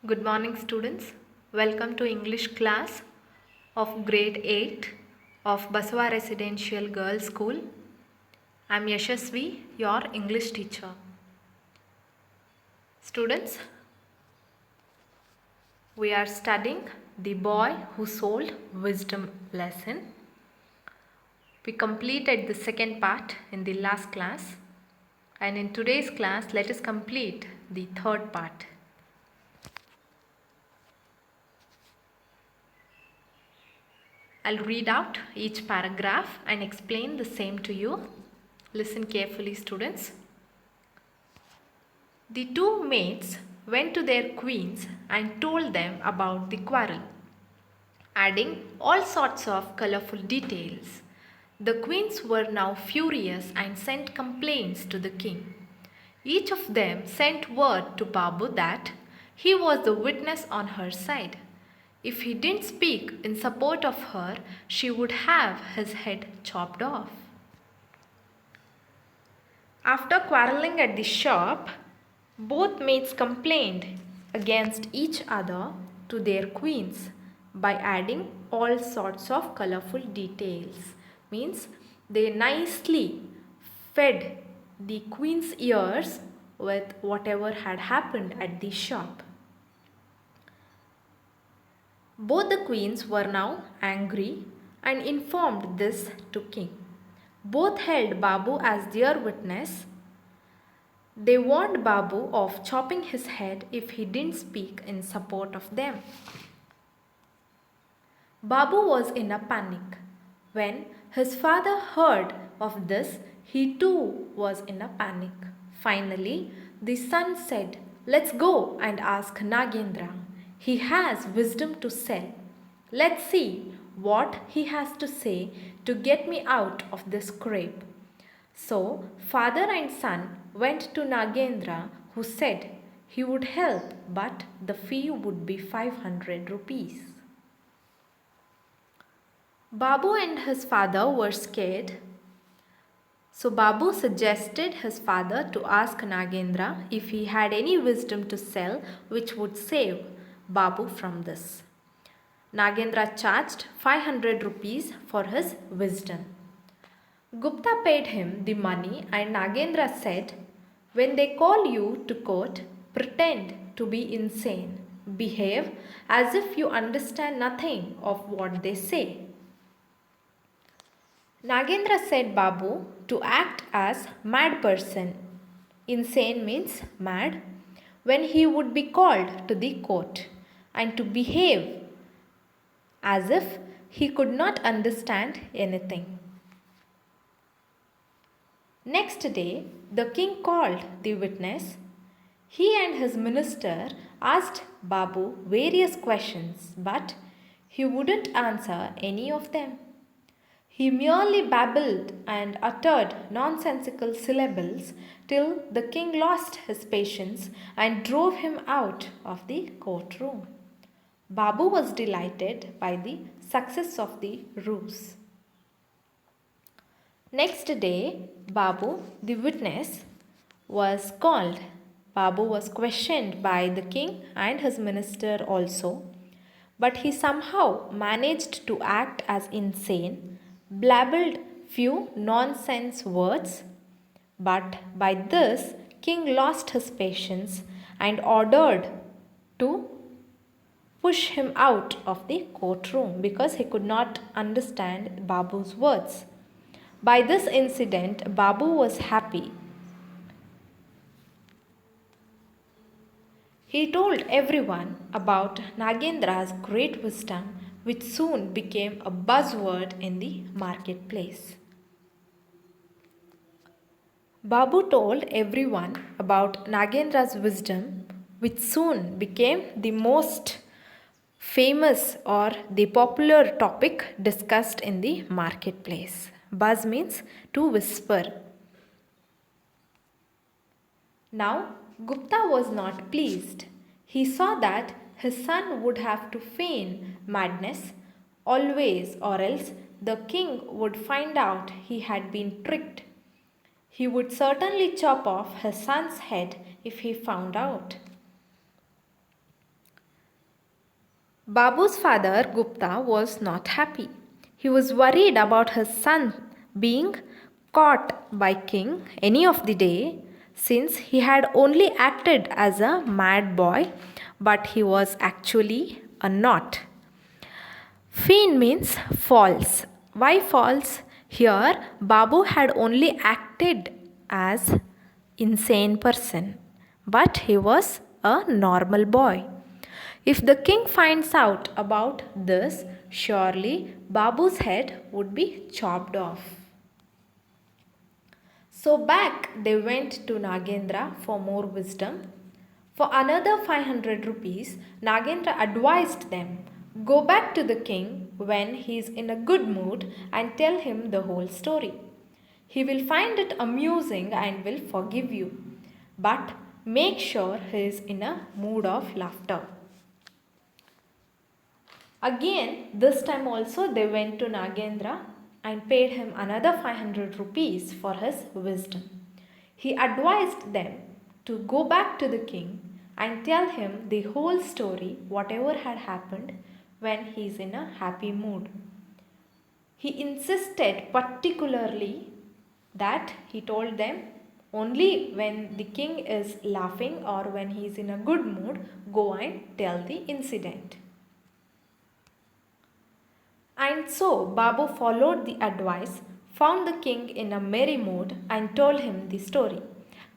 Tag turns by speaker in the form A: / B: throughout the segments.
A: Good morning students. Welcome to English class of grade 8 of Basava Residential Girls School. I am Yashasvi, your English teacher. Students, we are studying The Boy Who Sold Wisdom lesson. We completed the second part in the last class, and in today's class let us complete the third part. I'll read out each paragraph and explain the same to you. Listen carefully, students. The two maids went to their queens and told them about the quarrel, adding all sorts of colorful details. The queens were now furious and sent complaints to the king. Each of them sent word to Babu that he was the witness on her side. If he didn't speak in support of her, she would have his head chopped off. After quarreling at the shop, both maids complained against each other to their queens by adding all sorts of colorful details. Means they nicely fed the queen's ears with whatever had happened at the shop. Both the queens were now angry and informed this to king. Both held Babu as their witness. They warned Babu of chopping his head if he didn't speak in support of them. Babu was in a panic. When his father heard of this, he too was in a panic. Finally, the son said, "Let's go and ask Nagendra. He has wisdom to sell. Let's see what he has to say to get me out of this scrape." So, father and son went to Nagendra, who said he would help, but the fee would be 500 rupees. Babu and his father were scared. So Babu suggested his father to ask Nagendra if he had any wisdom to sell which would save Babu from this. Nagendra charged 500 rupees for his wisdom. Gupta paid him the money and Nagendra said, "When they call you to court, pretend to be insane. Behave as if you understand nothing of what they say." Nagendra said Babu to act as mad person. Insane means mad. When he would be called to the court, and to behave as if he could not understand anything. Next day, the king called the witness. He and his minister asked Babu various questions, but he wouldn't answer any of them. He merely babbled and uttered nonsensical syllables till the king lost his patience and drove him out of the courtroom. Babu was delighted by the success of the ruse. Next day, Babu, the witness, was called. Babu was questioned by the king and his minister also, but he somehow managed to act as insane, blabbled few nonsense words, but by this king lost his patience and ordered to push him out of the courtroom because he could not understand Babu's words. By this incident, Babu was happy. He told everyone about Nagendra's great wisdom, which soon became a buzzword in the marketplace. Babu told everyone about Nagendra's wisdom, which soon became the most famous or the popular topic discussed in the marketplace. Buzz means to whisper. Now, Gupta was not pleased. He saw that his son would have to feign madness always, or else the king would find out he had been tricked. He would certainly chop off his son's head if he found out. Babu's father, Gupta, was not happy. He was worried about his son being caught by king any of the day, since he had only acted as a mad boy, but he was actually a not. Fiend means false. Why false? Here, Babu had only acted as insane person, but he was a normal boy. If the king finds out about this, surely Babu's head would be chopped off. So back they went to Nagendra for more wisdom. For another 500 rupees, Nagendra advised them, go back to the king when he is in a good mood and tell him the whole story. He will find it amusing and will forgive you. But make sure he is in a mood of laughter. Again, this time also they went to Nagendra and paid him another 500 rupees for his wisdom. He advised them to go back to the king and tell him the whole story, whatever had happened, when he is in a happy mood. He insisted particularly that he told them only when the king is laughing or when he is in a good mood, go and tell the incident. And so Babu followed the advice, found the king in a merry mood, and told him the story.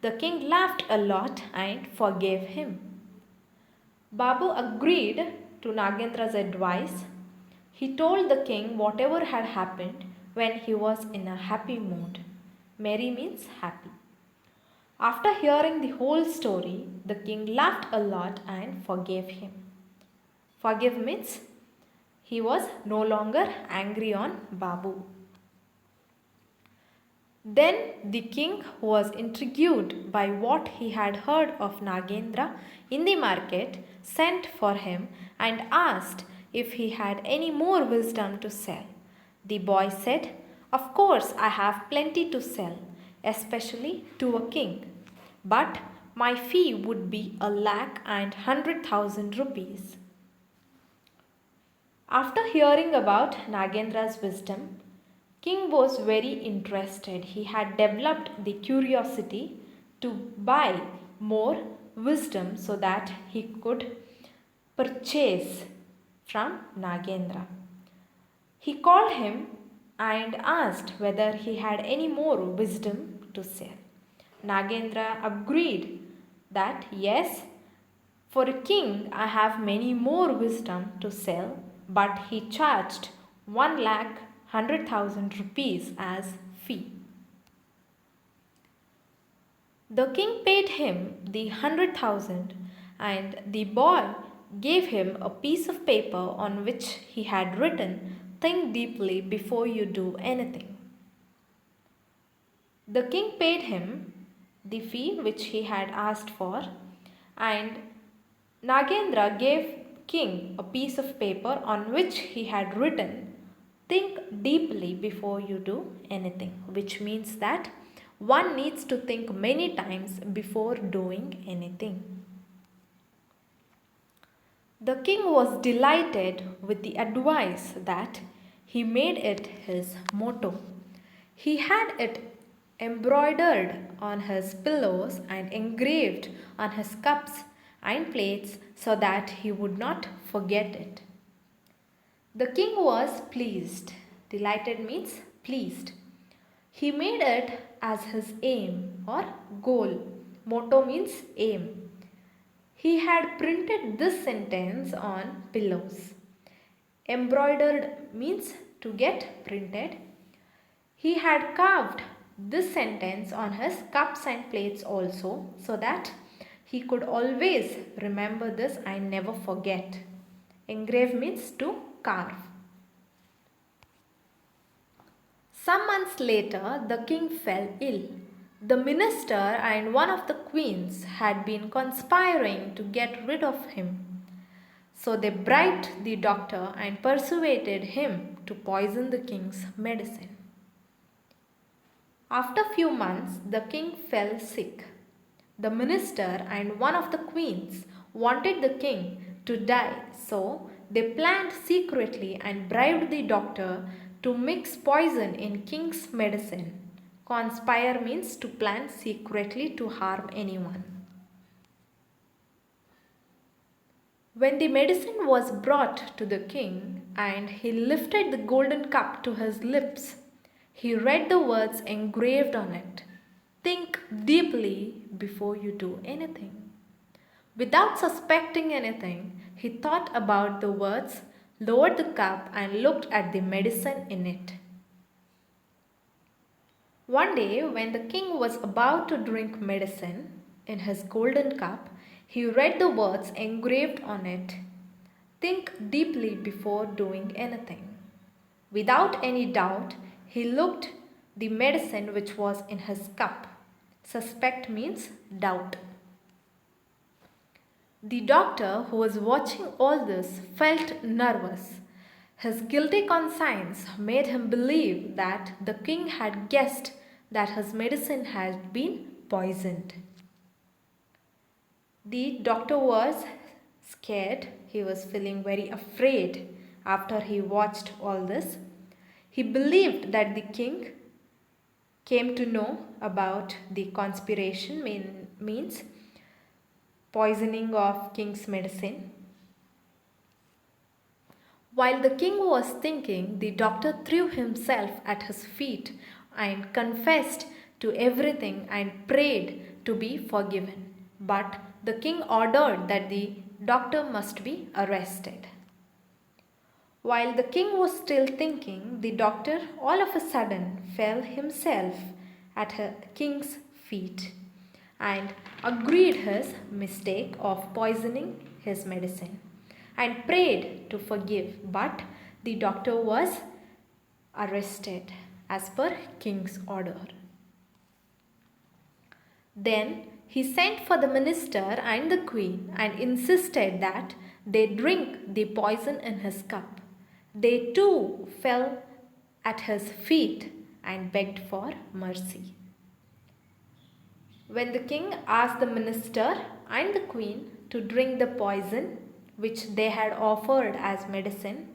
A: The king laughed a lot and forgave him. Babu agreed to Nagendra's advice. He told the king whatever had happened when he was in a happy mood. Merry means happy. After hearing the whole story, the king laughed a lot and forgave him. Forgive means he was no longer angry on Babu. Then the king was intrigued by what he had heard of Nagendra in the market, sent for him and asked if he had any more wisdom to sell. The boy said, of course I have plenty to sell, especially to a king. But my fee would be 1,100,000 rupees. After hearing about Nagendra's wisdom, King was very interested. He had developed the curiosity to buy more wisdom so that he could purchase from Nagendra. He called him and asked whether he had any more wisdom to sell. Nagendra agreed that yes, for a king I have many more wisdom to sell, but he charged 1,100,000 rupees as fee. The king paid him the 100,000 and the boy gave him a piece of paper on which he had written, think deeply before you do anything. The king paid him the fee which he had asked for, and Nagendra gave king a piece of paper on which he had written, think deeply before you do anything, which means that one needs to think many times before doing anything. The king was delighted with the advice that he made it his motto. He had it embroidered on his pillows and engraved on his cups and plates so that he would not forget it. The king was pleased. Delighted means pleased. He made it as his aim or goal. Motto means aim. He had printed this sentence on pillows. Embroidered means to get printed. He had carved this sentence on his cups and plates also so that he could always remember this and never forget. Engrave means to carve. Some months later, the king fell ill. The minister and one of the queens had been conspiring to get rid of him. So they bribed the doctor and persuaded him to poison the king's medicine. After a few months, the king fell sick. The minister and one of the queens wanted the king to die, so they planned secretly and bribed the doctor to mix poison in king's medicine. Conspire means to plan secretly to harm anyone. When the medicine was brought to the king and he lifted the golden cup to his lips, he read the words engraved on it. Think deeply before you do anything. Without suspecting anything, he thought about the words, lowered the cup, and looked at the medicine in it. One day, when the king was about to drink medicine in his golden cup, he read the words engraved on it. Think deeply before doing anything. Without any doubt, he looked the medicine which was in his cup. Suspect means doubt. The doctor who was watching all this felt nervous. His guilty conscience made him believe that the king had guessed that his medicine had been poisoned. The doctor was scared. He was feeling very afraid after he watched all this. He believed that the king came to know about the conspiration, means poisoning of king's medicine. While the king was thinking, the doctor threw himself at his feet and confessed to everything and prayed to be forgiven. But the king ordered that the doctor must be arrested. While the king was still thinking, the doctor all of a sudden fell himself at the king's feet and agreed his mistake of poisoning his medicine and prayed to forgive, but the doctor was arrested as per king's order. Then he sent for the minister and the queen and insisted that they drink the poison in his cup. They too fell at his feet and begged for mercy. When the king asked the minister and the queen to drink the poison which they had offered as medicine,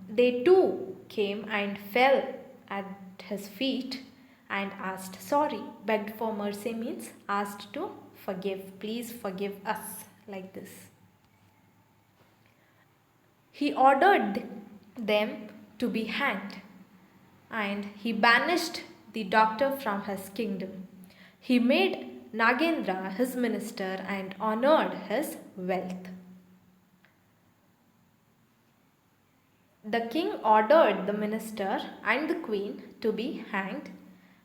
A: they too came and fell at his feet and asked sorry. Begged for mercy means asked to forgive. Please forgive us, like this. He ordered them to be hanged and he banished the doctor from his kingdom. He made Nagendra his minister and honored his wealth. The king ordered the minister and the queen to be hanged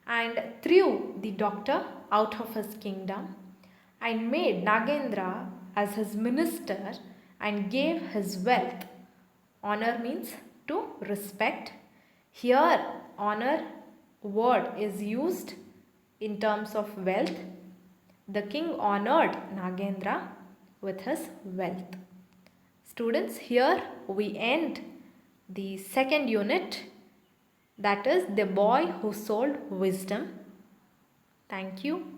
A: and threw the doctor out of his kingdom and made Nagendra as his minister and gave his wealth. Honor means to respect. Here, honor word is used in terms of wealth. The king honored Nagendra with his wealth. Students, here we end the second unit, that is the boy who sold wisdom. Thank you.